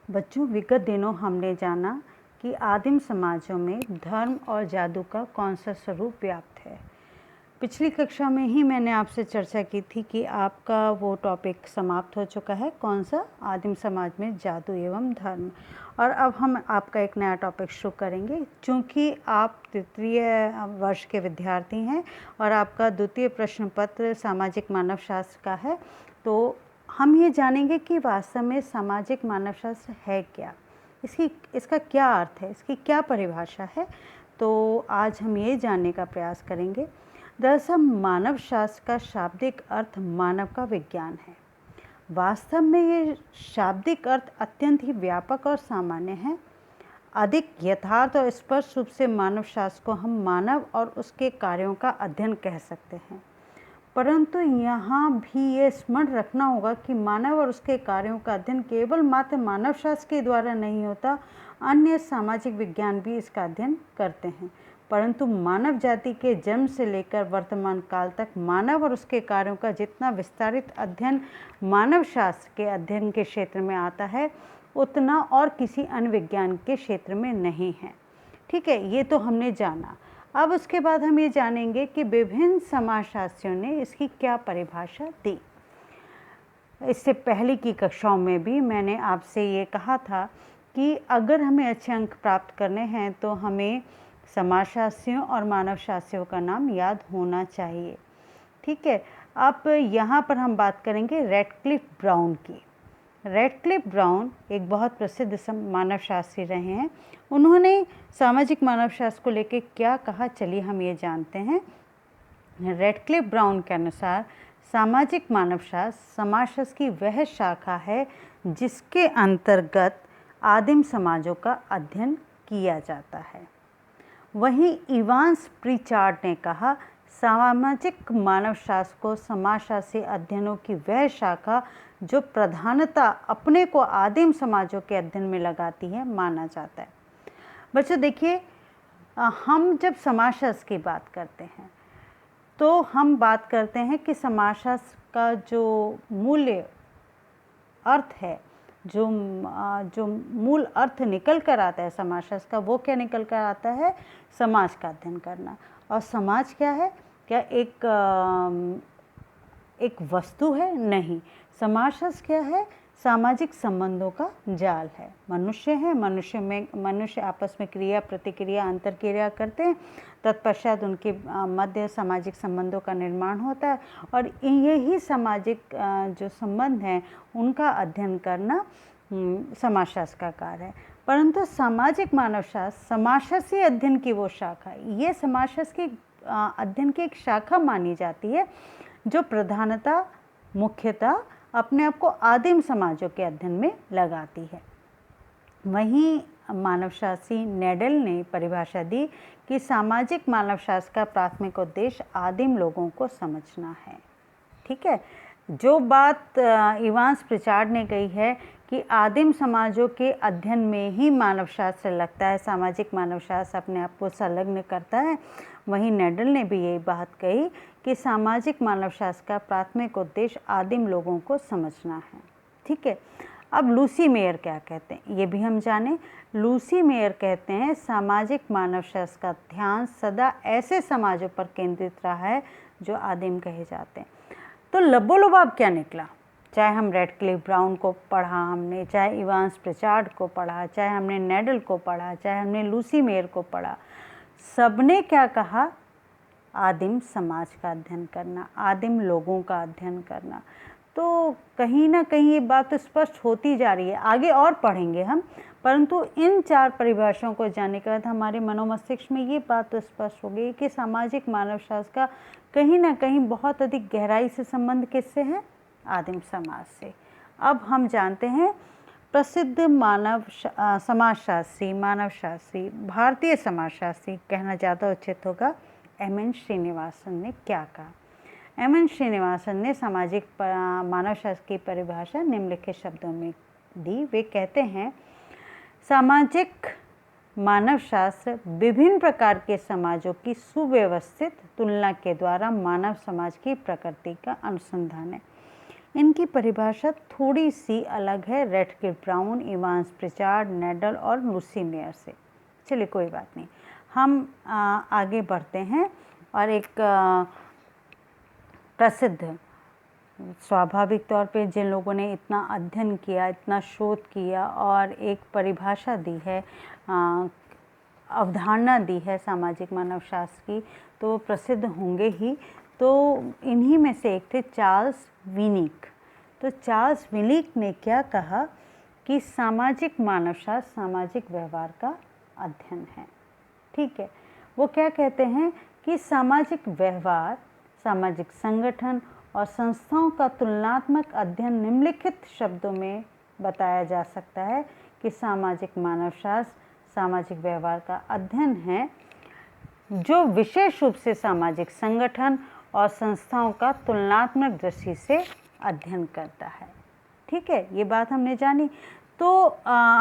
बच्चों, विगत दिनों हमने जाना कि आदिम समाजों में धर्म और जादू का कौन सा स्वरूप व्याप्त है। पिछली कक्षा में ही मैंने आपसे चर्चा की थी कि आपका वो टॉपिक समाप्त हो चुका है, कौन सा, आदिम समाज में जादू एवं धर्म। और अब हम आपका एक नया टॉपिक शुरू करेंगे। चूँकि आप तृतीय वर्ष के विद्यार्थी हैं और आपका द्वितीय प्रश्न पत्र सामाजिक मानव शास्त्र का है, तो हम ये जानेंगे कि वास्तव में सामाजिक मानव शास्त्र है क्या, इसका क्या अर्थ है, इसकी क्या परिभाषा है। तो आज हम ये जानने का प्रयास करेंगे। दरअसल मानव शास्त्र का शाब्दिक अर्थ मानव का विज्ञान है। वास्तव में ये शाब्दिक अर्थ अत्यंत ही व्यापक और सामान्य है। अधिक यथार्थ और स्पष्ट रूप से मानव शास्त्र को हम मानव और उसके कार्यों का अध्ययन कह सकते हैं। परंतु यहाँ भी ये स्मरण रखना होगा कि मानव और उसके कार्यों का अध्ययन केवल मात्र मानव शास्त्र के द्वारा नहीं होता, अन्य सामाजिक विज्ञान भी इसका अध्ययन करते हैं। परंतु मानव जाति के जन्म से लेकर वर्तमान काल तक मानव और उसके कार्यों का जितना विस्तारित अध्ययन मानव शास्त्र के अध्ययन के क्षेत्र में आता है, उतना और किसी अन्य विज्ञान के क्षेत्र में नहीं है। ठीक है, ये तो हमने जाना। अब उसके बाद हम ये जानेंगे कि विभिन्न समाजशास्त्रियों ने इसकी क्या परिभाषा दी। इससे पहले की कक्षाओं में भी मैंने आपसे ये कहा था कि अगर हमें अच्छे अंक प्राप्त करने हैं तो हमें समाजशास्त्रियों और मानवशास्त्रियों का नाम याद होना चाहिए। ठीक है, अब यहाँ पर हम बात करेंगे रैडक्लिफ ब्राउन की। रैडक्लिफ ब्राउन एक बहुत प्रसिद्ध मानवशास्त्री रहे हैं। उन्होंने सामाजिक मानवशास्त्र को लेकर क्या कहा, चलिए हम ये जानते हैं। रैडक्लिफ ब्राउन के अनुसार सामाजिक मानवशास्त्र समाजशास्त्र की वह शाखा है जिसके अंतर्गत आदिम समाजों का अध्ययन किया जाता है। वहीं इवांस प्रीचार्ड ने कहा, सामाजिक मानवशास्त्र को समाजशास्त्री अध्ययनों की वह शाखा जो प्रधानता अपने को आदिम समाजों के अध्ययन में लगाती है माना जाता है। बच्चों देखिए, हम जब समाजशास्त्र की बात करते हैं तो हम बात करते हैं कि समाजशास्त्र का जो मूल्य अर्थ है, जो मूल अर्थ निकल कर आता है समाजशास्त्र का, वो क्या निकल कर आता है? समाज का अध्ययन करना। और समाज क्या है? क्या एक वस्तु है? नहीं। समाजशास्त्र क्या है? सामाजिक संबंधों का जाल है। मनुष्य हैं, मनुष्य आपस में क्रिया प्रतिक्रिया अंतर क्रिया करते हैं, तत्पश्चात उनके मध्य सामाजिक संबंधों का निर्माण होता है और यही सामाजिक जो संबंध हैं उनका अध्ययन करना समाजशास्त्र का कार्य है। परंतु सामाजिक मानवशास्त्र समाजशास्त्री अध्ययन की वो शाखा, ये समाजशास्त्र के अध्ययन की एक शाखा मानी जाती है जो प्रधानता मुख्यतः अपने आप को आदिम समाजों के अध्ययन में लगाती है। वहीं मानवशास्त्री नेडल ने परिभाषा दी कि सामाजिक मानवशास्त्र का प्राथमिक उद्देश्य आदिम लोगों को समझना है। ठीक है, जो बात इवांस प्रीचार्ड ने कही है कि आदिम समाजों के अध्ययन में ही मानवशास्त्र लगता है, सामाजिक मानवशास्त्र अपने आप को संलग्न करता है, वहीं नेडल ने भी यही बात कही कि सामाजिक मानवशास्त्र का प्राथमिक उद्देश्य आदिम लोगों को समझना है। ठीक है, अब लूसी मेयर क्या कहते हैं ये भी हम जानें। लूसी मेयर कहते हैं, सामाजिक मानवशास्त्र का ध्यान सदा ऐसे समाजों पर केंद्रित रहा है जो आदिम कहे जाते हैं। तो लबोलुबाब क्या निकला? चाहे हम रैडक्लिफ ब्राउन को पढ़ा हमने, चाहे इवांस प्रीचार्ड को पढ़ा, चाहे हमने नेडल को पढ़ा, चाहे हमने लूसी मेयर को पढ़ा, सबने क्या कहा? आदिम समाज का अध्ययन करना, आदिम लोगों का अध्ययन करना। तो कहीं ना कहीं ये बात तो स्पष्ट होती जा रही है, आगे और पढ़ेंगे हम, परंतु इन चार परिभाषाओं को जानने के बाद हमारे मनोमस्तिष्क में ये बात तो स्पष्ट हो गई कि सामाजिक मानवशास्त्र का कहीं ना कहीं बहुत अधिक गहराई से संबंध किससे है? आदिम समाज से। अब हम जानते हैं प्रसिद्ध मानवशास्त्री भारतीय समाजशास्त्री कहना ज़्यादा उचित होगा, एम.एन. श्रीनिवासन ने क्या कहा? एम.एन. श्रीनिवासन ने सामाजिक मानवशास्त्र की परिभाषा निम्नलिखित शब्दों में दी। वे कहते हैं, सामाजिक मानवशास्त्र विभिन्न प्रकार के समाजों की सुव्यवस्थित तुलना के द्वारा मानव समाज की प्रकृति का अनुसंधान है। इनकी परिभाषा थोड़ी सी अलग है Radcliffe brown, Evans Pritchard, needle और लूसी मेयर से। चलिए कोई बात नहीं, हम आगे बढ़ते हैं और एक प्रसिद्ध, स्वाभाविक तौर पे जिन लोगों ने इतना अध्ययन किया, इतना शोध किया और एक परिभाषा दी है, अवधारणा दी है सामाजिक मानवशास्त्र की, तो वो प्रसिद्ध होंगे ही। तो इन्हीं में से एक थे चार्ल्स विनिक। तो चार्ल्स विनिक ने क्या कहा कि सामाजिक मानवशास्त्र सामाजिक व्यवहार का अध्ययन है। ठीक है, वो क्या कहते हैं कि सामाजिक व्यवहार, सामाजिक संगठन और संस्थाओं का तुलनात्मक अध्ययन निम्नलिखित शब्दों में बताया जा सकता है कि सामाजिक मानवशास्त्र सामाजिक व्यवहार का अध्ययन है जो विशेष रूप से सामाजिक संगठन और संस्थाओं का तुलनात्मक दृष्टि से अध्ययन करता है। ठीक है, ये बात हमने जानी। तो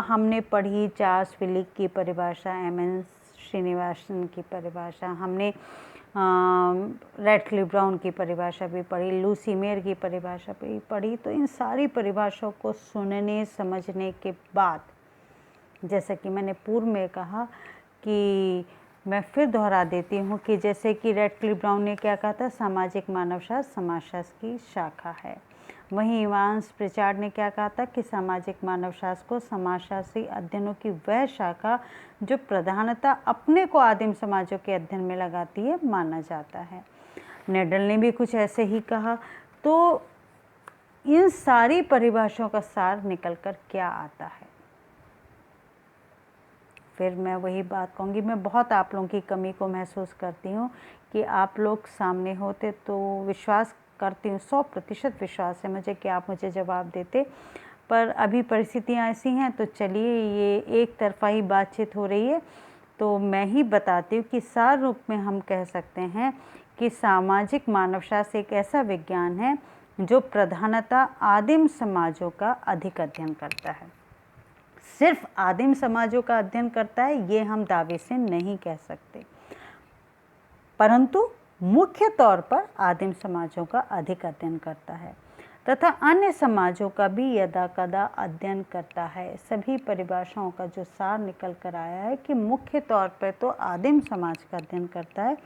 हमने पढ़ी चार्ल्स विनिक की परिभाषा, एम.एन. श्रीनिवासन की परिभाषा, हमने रैडक्लिफ ब्राउन की परिभाषा भी पढ़ी, लूसी मेयर की परिभाषा भी पढ़ी। तो इन सारी परिभाषाओं को सुनने समझने के बाद, जैसा कि मैंने पूर्व में कहा कि मैं फिर दोहरा देती हूँ कि जैसे कि रैडक्लिफ ब्राउन ने क्या कहा था, सामाजिक मानवशास्त्र समाजशास्त्र की शाखा है। वहीं इवांस प्रिचार्ड ने क्या कहा था कि सामाजिक मानवशास्त्र को समाजशास्त्री अध्ययनों की वह शाखा जो प्रधानतः अपने को आदिम समाजों के अध्ययन में लगाती है माना जाता है। नेडल ने भी कुछ ऐसे ही कहा। तो इन सारी परिभाषाओं का सार निकल कर क्या आता है? फिर मैं वही बात कहूँगी, मैं बहुत आप लोगों की कमी को महसूस करती हूँ कि आप लोग सामने होते तो विश्वास करती हूँ, 100% विश्वास है मुझे कि आप मुझे जवाब देते, पर अभी परिस्थितियाँ ऐसी हैं। तो चलिए, ये एक तरफा ही बातचीत हो रही है, तो मैं ही बताती हूँ कि सार रूप में हम कह सकते हैं कि सामाजिक मानवशास्त्र एक ऐसा विज्ञान है जो प्रधानतः आदिम समाजों का अधिक अध्ययन करता है। सिर्फ आदिम समाजों का अध्ययन करता है ये हम दावे से नहीं कह सकते, परंतु मुख्य तौर पर आदिम समाजों का अधिक अध्ययन करता है तथा अन्य समाजों का भी यदा कदा अध्ययन करता है। सभी परिभाषाओं का जो सार निकल कर आया है कि मुख्य तौर पर तो आदिम समाज का अध्ययन करता है,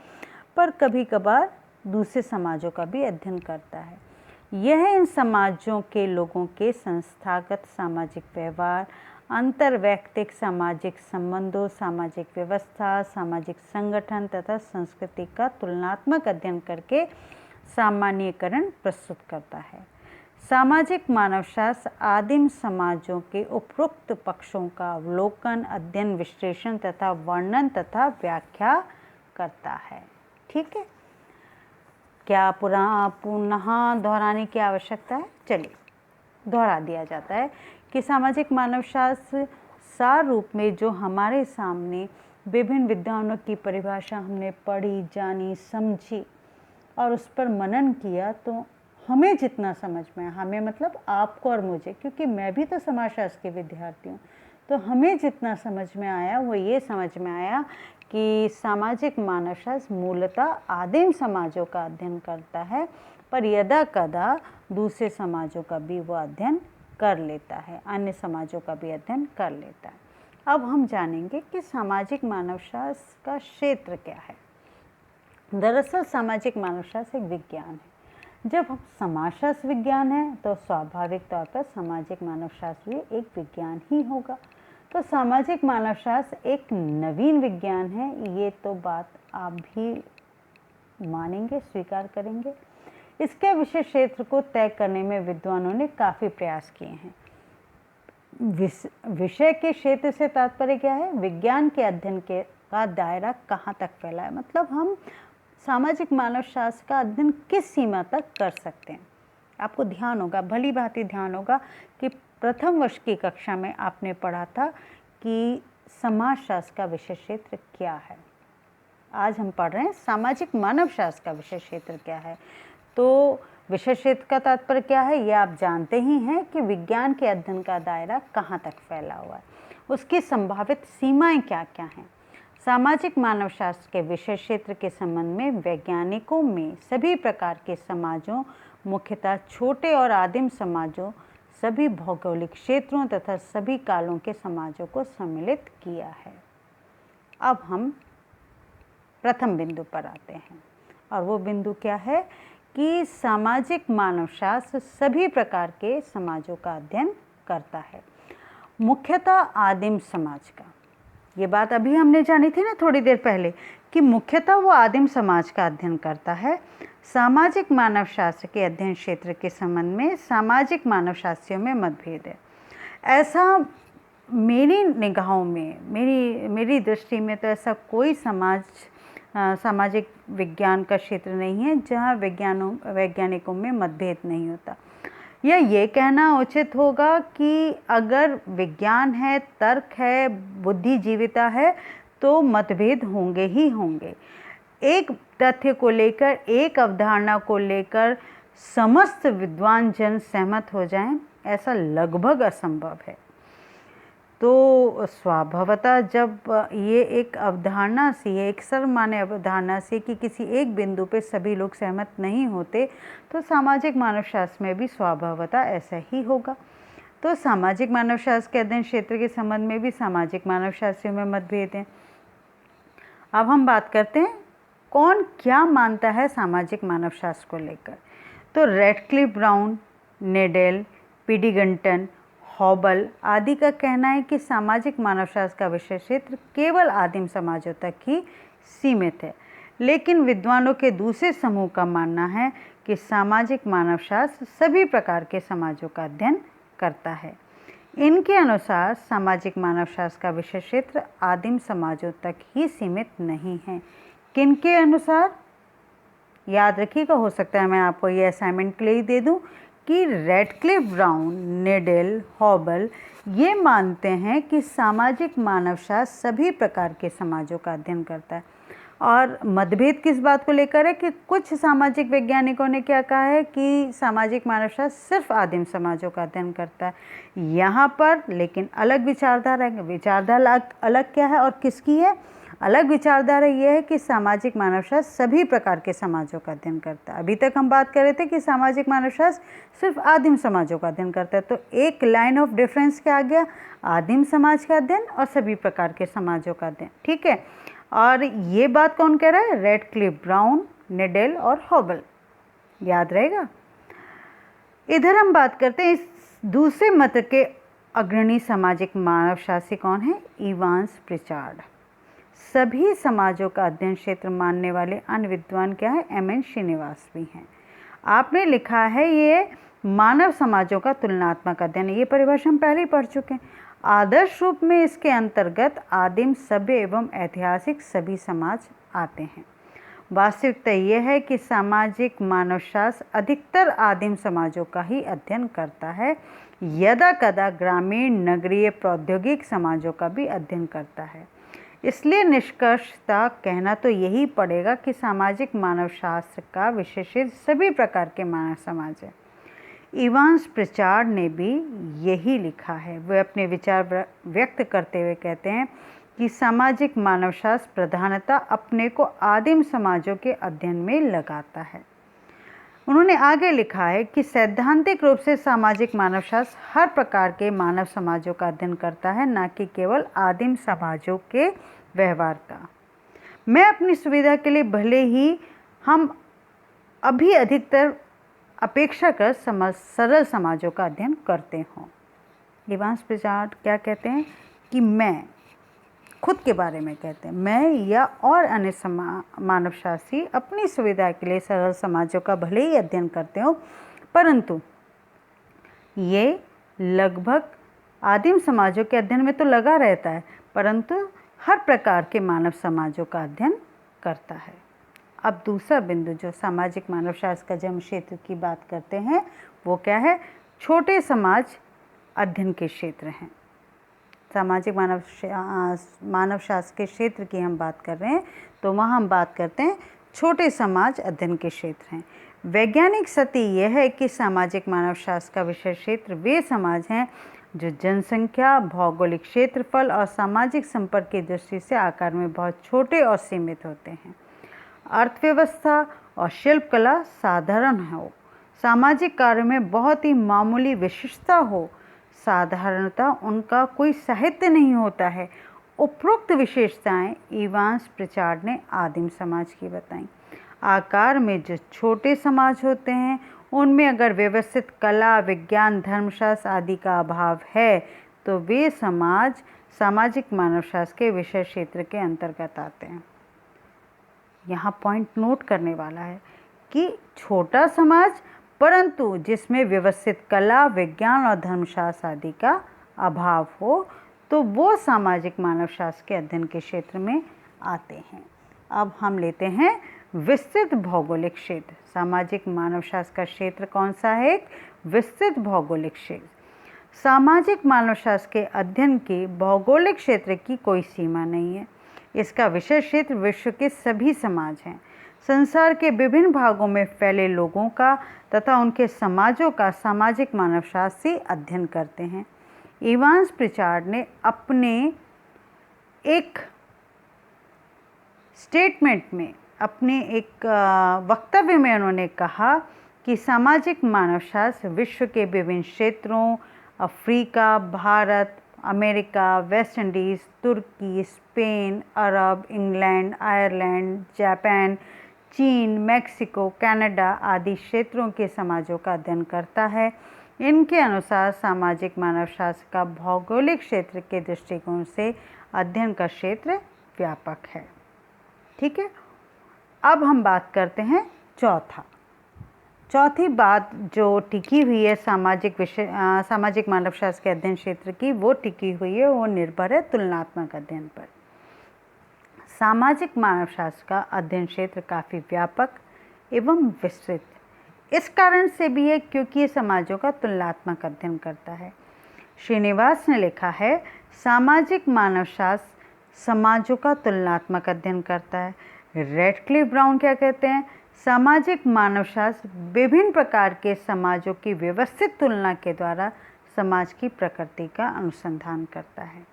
पर कभी कभार दूसरे समाजों का भी अध्ययन करता है। यह इन समाजों के लोगों के संस्थागत सामाजिक व्यवहार, अंतर्वैयक्तिक सामाजिक संबंधों, सामाजिक व्यवस्था, सामाजिक संगठन तथा संस्कृति का तुलनात्मक अध्ययन करके सामान्यीकरण प्रस्तुत करता है। सामाजिक मानवशास्त्र आदिम समाजों के उपरोक्त पक्षों का अवलोकन, अध्ययन, विश्लेषण तथा वर्णन तथा व्याख्या करता है। ठीक है, क्या पुनः दोहराने की आवश्यकता है? चलिए, दोहरा दिया जाता है कि सामाजिक मानवशास्त्र सार रूप में जो हमारे सामने विभिन्न विद्वानों की परिभाषा हमने पढ़ी, जानी, समझी और उस पर मनन किया, तो हमें जितना समझ में आया, हमें मतलब आपको और मुझे, क्योंकि मैं भी तो समाजशास्त्र की विद्यार्थी हूँ, तो हमें जितना समझ में आया वो ये समझ में आया कि सामाजिक मानवशास्त्र मूलतः आदिम समाजों का अध्ययन करता है, पर यदा कदा दूसरे समाजों का भी वो अध्ययन कर लेता है, अन्य समाजों का भी अध्ययन कर लेता है। अब हम जानेंगे कि सामाजिक मानवशास्त्र का क्षेत्र क्या है। दरअसल सामाजिक मानवशास्त्र एक विज्ञान है। जब हम समाजशास्त्र विज्ञान है तो स्वाभाविक तौर पर सामाजिक मानवशास्त्र भी एक विज्ञान ही होगा। तो सामाजिक मानवशास्त्र एक नवीन विज्ञान है, ये तो बात आप भी मानेंगे, स्वीकार करेंगे। इसके विषय क्षेत्र को तय करने में विद्वानों ने काफ़ी प्रयास किए हैं। विषय के क्षेत्र से तात्पर्य क्या है? विज्ञान के अध्ययन का दायरा कहाँ तक फैला है, मतलब हम सामाजिक मानवशास्त्र का अध्ययन किस सीमा तक कर सकते हैं। आपको ध्यान होगा, भली भांति ध्यान होगा कि प्रथम वर्ष की कक्षा में आपने पढ़ा था कि समाजशास्त्र का विषय क्षेत्र क्या है। आज हम पढ़ रहे हैं सामाजिक मानवशास्त्र का विषय क्षेत्र क्या है। तो विषय क्षेत्र का तात्पर्य क्या है, ये आप जानते ही हैं कि विज्ञान के अध्ययन का दायरा कहाँ तक फैला हुआ है, उसकी संभावित सीमाएं क्या क्या हैं। सामाजिक मानवशास्त्र के विषय क्षेत्र के संबंध में वैज्ञानिकों में सभी प्रकार के समाजों मुख्यतः छोटे और आदिम समाजों, सभी भौगोलिक क्षेत्रों तथा सभी कालों के समाजों को सम्मिलित किया है। अब हम प्रथम बिंदु पर आते हैं और वो बिंदु क्या है कि सामाजिक मानवशास्त्र सभी प्रकार के समाजों का अध्ययन करता है, मुख्यतः आदिम समाज का। ये बात अभी हमने जानी थी ना थोड़ी देर पहले कि मुख्यतः वो आदिम समाज का अध्ययन करता है। सामाजिक मानवशास्त्र के अध्ययन क्षेत्र के संबंध में सामाजिक मानवशास्त्रियों में मतभेद है। ऐसा मेरी निगाहों में, मेरी दृष्टि में तो ऐसा कोई सामाजिक विज्ञान का क्षेत्र नहीं है जहाँ वैज्ञानिकों में मतभेद नहीं होता। या ये कहना उचित होगा कि अगर विज्ञान है, तर्क है, बुद्धिजीविता है तो मतभेद होंगे ही होंगे। एक तथ्य को लेकर, एक अवधारणा को लेकर समस्त विद्वान जन सहमत हो जाएं, ऐसा लगभग असंभव है। तो स्वभावतः जब ये एक अवधारणा सी है, एक सर्वमान्य अवधारणा सी कि किसी एक बिंदु पे सभी लोग सहमत नहीं होते, तो सामाजिक मानवशास्त्र में भी स्वभावतः ऐसा ही होगा। तो सामाजिक मानवशास्त्र के अध्ययन क्षेत्र के संबंध में भी सामाजिक मानवशास्त्रियों में मतभेद हैं। अब हम बात करते हैं कौन क्या मानता है सामाजिक मानवशास्त्र को लेकर। तो रैडक्लिफ ब्राउन, नेडेल, पीडिगंटन, हॉबल आदि का कहना है कि सामाजिक मानवशास्त्र का विषय क्षेत्र केवल आदिम समाजों तक ही सीमित है, लेकिन विद्वानों के दूसरे समूह का मानना है कि सामाजिक मानवशास्त्र सभी प्रकार के समाजों का अध्ययन करता है। इनके अनुसार सामाजिक मानवशास्त्र का विषय क्षेत्र आदिम समाजों तक ही सीमित नहीं है। किनके अनुसार? याद रखिएगा, हो सकता है मैं आपको ये असाइनमेंट के लिए ही दे दूं कि रैडक्लिफ ब्राउन, नेडेल, हॉबल ये मानते हैं कि सामाजिक मानवशास्त्र सभी प्रकार के समाजों का अध्ययन करता है। और मतभेद किस बात को लेकर है कि कुछ सामाजिक वैज्ञानिकों ने क्या कहा है कि सामाजिक मानवशास्त्र सिर्फ आदिम समाजों का अध्ययन करता है। यहाँ पर लेकिन अलग विचारधारा है। विचारधारा अलग क्या है और किसकी है? अलग विचारधारा यह है कि सामाजिक मानवशास्त्र सभी प्रकार के समाजों का अध्ययन करता है। अभी तक हम बात कर रहे थे कि सामाजिक मानवशास्त्र सिर्फ आदिम समाजों का अध्ययन करता है, तो एक लाइन ऑफ डिफरेंस क्या आ गया? आदिम समाज का अध्ययन और सभी प्रकार के समाजों का अध्ययन। ठीक है, और ये बात कौन कह रहा है? रैडक्लिफ ब्राउन, नेडेल और हॉबल। याद रहेगा। इधर हम बात करते हैं इस दूसरे मत के अग्रणी सामाजिक मानवशास्त्री कौन है? Evans Pritchard. सभी समाजों का अध्ययन क्षेत्र मानने वाले अन्य विद्वान क्या है? एम.एन. श्रीनिवास भी हैं। आपने लिखा है ये मानव समाजों का तुलनात्मक अध्ययन, ये परिभाषा हम पहले ही पढ़ चुके हैं। आदर्श रूप में इसके अंतर्गत आदिम, सभ्य एवं ऐतिहासिक सभी समाज आते हैं। वास्तविकता यह है कि सामाजिक मानवशास्त्र अधिकतर आदिम समाजों का ही अध्ययन करता है, यदा कदा ग्रामीण, नगरीय, प्रौद्योगिक समाजों का भी अध्ययन करता है। इसलिए निष्कर्षतः कहना तो यही पड़ेगा कि सामाजिक मानवशास्त्र का विषय क्षेत्र सभी प्रकार के मानव समाज है। इवांस प्रिचार्ड ने भी यही लिखा है। वे अपने विचार व्यक्त करते हुए कहते हैं कि सामाजिक मानवशास्त्र प्रधानतः अपने को आदिम समाजों के अध्ययन में लगाता है। उन्होंने आगे लिखा है कि सैद्धांतिक रूप से सामाजिक मानवशास्त्र हर प्रकार के मानव समाजों का अध्ययन करता है, न कि केवल आदिम समाजों के व्यवहार का। मैं अपनी सुविधा के लिए भले ही हम अभी अधिकतर अपेक्षाकृत सरल समाजों का अध्ययन करते हों। इवांस प्रिचार्ड क्या कहते हैं कि मैं खुद के बारे में कहते हैं, मैं या और अन्य मानवशास्त्री अपनी सुविधा के लिए सरल समाजों का भले ही अध्ययन करते हो, परंतु ये लगभग आदिम समाजों के अध्ययन में तो लगा रहता है, परंतु हर प्रकार के मानव समाजों का अध्ययन करता है। अब दूसरा बिंदु जो सामाजिक मानवशास्त्र का जन्म क्षेत्र की बात करते हैं वो क्या है? छोटे समाज अध्ययन के क्षेत्र हैं। सामाजिक मानवशास्त्र के क्षेत्र की हम बात कर रहे हैं तो वहाँ हम बात करते हैं छोटे समाज अध्ययन के क्षेत्र हैं। वैज्ञानिक सत्य यह है कि सामाजिक मानवशास्त्र का विषय क्षेत्र वे समाज हैं जो जनसंख्या, भौगोलिक क्षेत्रफल और सामाजिक संपर्क की दृष्टि से आकार में बहुत छोटे और सीमित होते हैं। अर्थव्यवस्था और शिल्पकला साधारण हो, सामाजिक कार्यों में बहुत ही मामूली विशिष्टता हो, साधारणतः उनका कोई साहित्य नहीं होता है। उपरोक्त विशेषताएं इवांस प्रिचार्ड ने आदिम समाज की बताई। आकार में जो छोटे समाज होते हैं उनमें अगर व्यवस्थित कला, विज्ञान, धर्मशास्त्र आदि का अभाव है तो वे समाज सामाजिक मानवशास्त्र के विषय क्षेत्र के अंतर्गत आते हैं। यहाँ पॉइंट नोट करने वाला है कि छोटा समाज परंतु जिसमें व्यवस्थित कला, विज्ञान और धर्मशास्त्र आदि का अभाव हो तो वो सामाजिक मानवशास्त्र के अध्ययन के क्षेत्र में आते हैं। अब हम लेते हैं विस्तृत भौगोलिक क्षेत्र। सामाजिक मानवशास्त्र का क्षेत्र कौन सा है? एक विस्तृत भौगोलिक क्षेत्र। सामाजिक मानवशास्त्र के अध्ययन के भौगोलिक क्षेत्र की कोई सीमा नहीं है। इसका विषय क्षेत्र विश्व के सभी समाज हैं। संसार के विभिन्न भागों में फैले लोगों का तथा उनके समाजों का सामाजिक मानवशास्त्र से अध्ययन करते हैं। इवांस प्रिचार्ड ने अपने एक स्टेटमेंट में, अपने एक वक्तव्य में उन्होंने कहा कि सामाजिक मानवशास्त्र विश्व के विभिन्न क्षेत्रों, Africa, Bharat, America, West Indies, तुर्की, Spain, Arab, England, Ireland, Japan, चीन, मैक्सिको, कनाडा आदि क्षेत्रों के समाजों का अध्ययन करता है। इनके अनुसार सामाजिक मानवशास्त्र का भौगोलिक क्षेत्र के दृष्टिकोण से अध्ययन का क्षेत्र व्यापक है। ठीक है, अब हम बात करते हैं चौथी बात जो टिकी हुई है सामाजिक मानवशास्त्र के अध्ययन क्षेत्र की, वो टिकी हुई है, वो निर्भर है तुलनात्मक अध्ययन पर। सामाजिक मानवशास्त्र का अध्ययन क्षेत्र काफ़ी व्यापक एवं विस्तृत इस कारण से भी है क्योंकि ये समाजों का तुलनात्मक अध्ययन करता है। श्रीनिवास ने लिखा है, सामाजिक मानवशास्त्र समाजों का तुलनात्मक अध्ययन करता है। रेडक्लिफ ब्राउन क्या कहते हैं? सामाजिक मानवशास्त्र विभिन्न प्रकार के समाजों की व्यवस्थित तुलना के द्वारा समाज की प्रकृति का अनुसंधान करता है।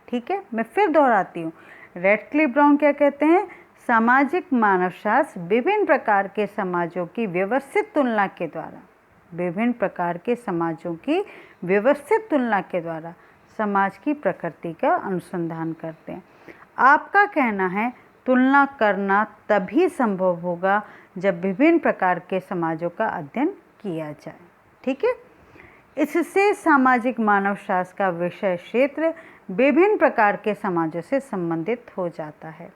ठीक है, मैं फिर दोहराती हूँ। रेडक्लिफ ब्राउन क्या कहते हैं? सामाजिक मानवशास्त्र विभिन्न प्रकार के समाजों की व्यवस्थित तुलना के द्वारा, विभिन्न प्रकार के समाजों की व्यवस्थित तुलना के द्वारा समाज की प्रकृति का अनुसंधान करते हैं। आपका कहना है तुलना करना तभी संभव होगा जब विभिन्न प्रकार के समाजों का अध्ययन किया जाए। ठीक है, इससे सामाजिक मानवशास्त्र का विषय क्षेत्र विभिन्न प्रकार के समाजों से संबंधित हो जाता है।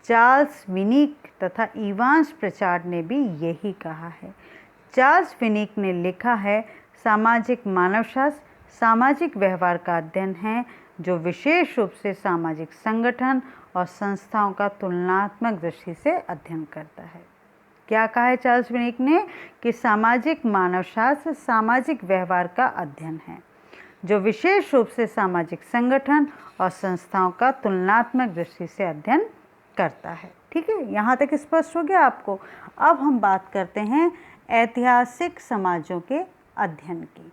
चार्ल्स विनिक तथा इवांस प्रिचार्ड ने भी यही कहा है। चार्ल्स विनिक ने लिखा है, सामाजिक मानवशास्त्र सामाजिक व्यवहार का अध्ययन है जो विशेष रूप से सामाजिक संगठन और संस्थाओं का तुलनात्मक दृष्टि से अध्ययन करता है। क्या कहा है चार्ल्स विनिक ने? कि सामाजिक मानवशास्त्र सामाजिक व्यवहार का अध्ययन है जो विशेष रूप से सामाजिक संगठन और संस्थाओं का तुलनात्मक दृष्टि से अध्ययन करता है। ठीक है, यहाँ तक स्पष्ट हो गया आपको। अब हम बात करते हैं ऐतिहासिक समाजों के अध्ययन की।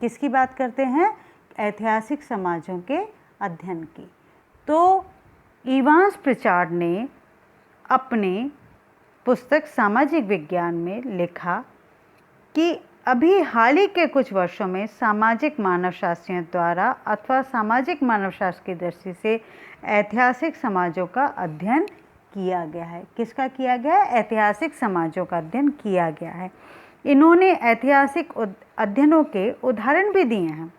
किसकी बात करते हैं? ऐतिहासिक समाजों के अध्ययन की। तो इवांस प्रिचार्ड ने अपने पुस्तक सामाजिक विज्ञान में लिखा कि अभी हाल ही के कुछ वर्षों में सामाजिक मानवशास्त्रियों द्वारा अथवा सामाजिक मानवशास्त्र की दृष्टि से ऐतिहासिक समाजों का अध्ययन किया गया है। किसका किया गया है? ऐतिहासिक समाजों का अध्ययन किया गया है। इन्होंने ऐतिहासिक अध्ययनों के उदाहरण भी दिए हैं।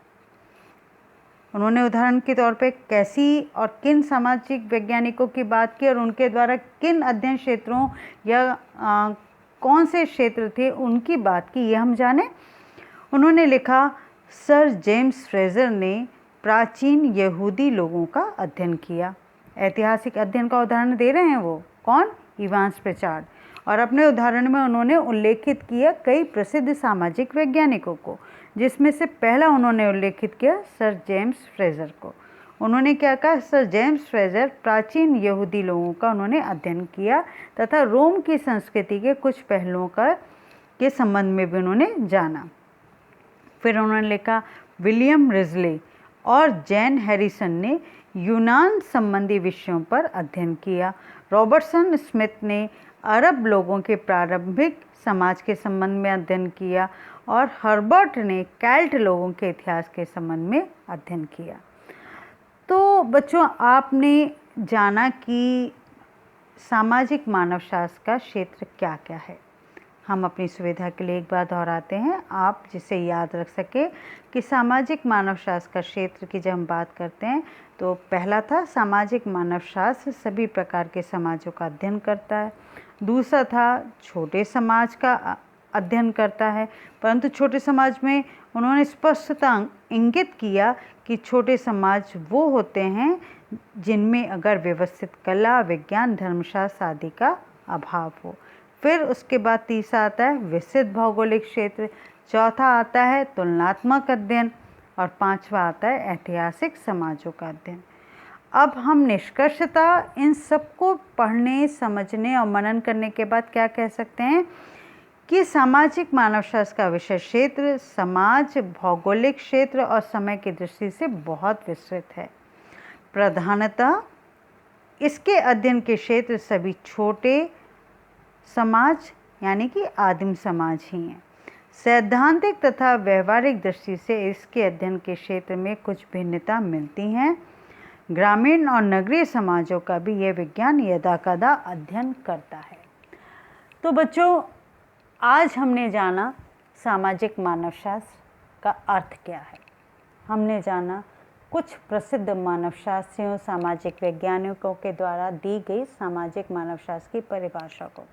उन्होंने उदाहरण के तौर पे कैसी और किन सामाजिक वैज्ञानिकों की बात की और उनके द्वारा किन अध्ययन क्षेत्रों या कौन से क्षेत्र थे उनकी बात की, ये हम जाने। उन्होंने लिखा, सर जेम्स फ्रेजर ने प्राचीन यहूदी लोगों का अध्ययन किया। ऐतिहासिक अध्ययन का उदाहरण दे रहे हैं वो कौन? Evans Pritchard. और अपने उदाहरण में उन्होंने उल्लेखित किया कई प्रसिद्ध सामाजिक वैज्ञानिकों को, जिसमें से पहला उन्होंने उल्लेखित किया सर जेम्स फ्रेजर को। उन्होंने क्या कहा? सर जेम्स फ्रेजर प्राचीन यहूदी लोगों का उन्होंने अध्ययन किया तथा रोम की संस्कृति के कुछ पहलुओं के संबंध में भी उन्होंने जाना। फिर उन्होंने लिखा, विलियम रिजले और जैन हैरिसन ने यूनान संबंधी विषयों पर अध्ययन किया। रॉबर्टसन स्मिथ ने अरब लोगों के प्रारंभिक समाज के संबंध में अध्ययन किया और हर्बर्ट ने केल्ट लोगों के इतिहास के संबंध में अध्ययन किया। तो बच्चों, आपने जाना कि सामाजिक मानवशास्त्र का क्षेत्र क्या क्या है। हम अपनी सुविधा के लिए एक बार दोहराते हैं, आप जिसे याद रख सके कि सामाजिक मानवशास्त्र का क्षेत्र की जब हम बात करते हैं तो पहला था सामाजिक मानवशास्त्र सभी प्रकार के समाजों का अध्ययन करता है। दूसरा था छोटे समाज का अध्ययन करता है, परंतु छोटे समाज में उन्होंने स्पष्टता इंगित किया कि छोटे समाज वो होते हैं जिनमें अगर व्यवस्थित कला, विज्ञान, धर्मशास्त्र आदि का अभाव हो। फिर उसके बाद तीसरा आता है विस्तृत भौगोलिक क्षेत्र, चौथा आता है तुलनात्मक अध्ययन और पांचवा आता है ऐतिहासिक समाजों का अध्ययन। अब हम निष्कर्षतः इन सबको पढ़ने, समझने और मनन करने के बाद क्या कह सकते हैं कि सामाजिक मानवशास्त्र का विषय क्षेत्र समाज, भौगोलिक क्षेत्र और समय की दृष्टि से बहुत विस्तृत है। प्रधानतः इसके अध्ययन के क्षेत्र सभी छोटे समाज यानी कि आदिम समाज ही हैं। सैद्धांतिक तथा व्यवहारिक दृष्टि से इसके अध्ययन के क्षेत्र में कुछ भिन्नता मिलती हैं। ग्रामीण और नगरीय समाजों का भी यह विज्ञान यदाकदा अध्ययन करता है। तो बच्चों, आज हमने जाना सामाजिक मानवशास्त्र का अर्थ क्या है। हमने जाना कुछ प्रसिद्ध मानवशास्त्रियों, सामाजिक वैज्ञानिकों के द्वारा दी गई सामाजिक मानवशास्त्र की परिभाषा को।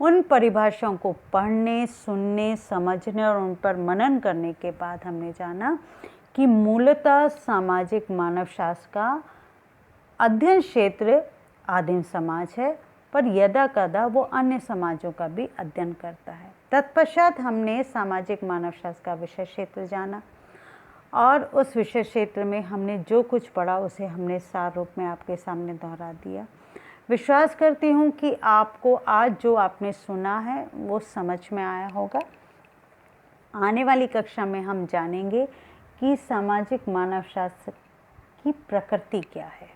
उन परिभाषाओं को पढ़ने, सुनने, समझने और उन पर मनन करने के बाद हमने जाना कि मूलतः सामाजिक मानवशास्त्र का अध्ययन क्षेत्र आदिम समाज है, पर यदाकदा वो अन्य समाजों का भी अध्ययन करता है। तत्पश्चात हमने सामाजिक मानवशास्त्र का विषय क्षेत्र जाना और उस विषय क्षेत्र में हमने जो कुछ पढ़ा उसे हमने सार रूप में आपके सामने दोहरा दिया। विश्वास करती हूँ कि आपको आज जो आपने सुना है वो समझ में आया होगा। आने वाली कक्षा में हम जानेंगे कि सामाजिक मानवशास्त्र की प्रकृति क्या है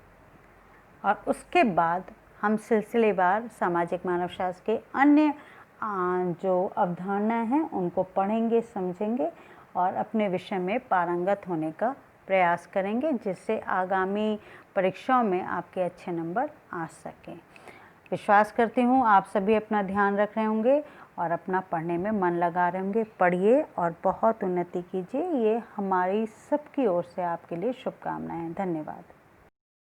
और उसके बाद हम सिलसिलेवार सामाजिक मानवशास्त्र के अन्य जो अवधारणाएं हैं उनको पढ़ेंगे, समझेंगे और अपने विषय में पारंगत होने का प्रयास करेंगे, जिससे आगामी परीक्षाओं में आपके अच्छे नंबर आ सकें। विश्वास करती हूँ आप सभी अपना ध्यान रख रहे होंगे और अपना पढ़ने में मन लगा रहे होंगे। पढ़िए और बहुत उन्नति कीजिए। ये हमारी सबकी ओर से आपके लिए शुभकामनाएं हैं। धन्यवाद।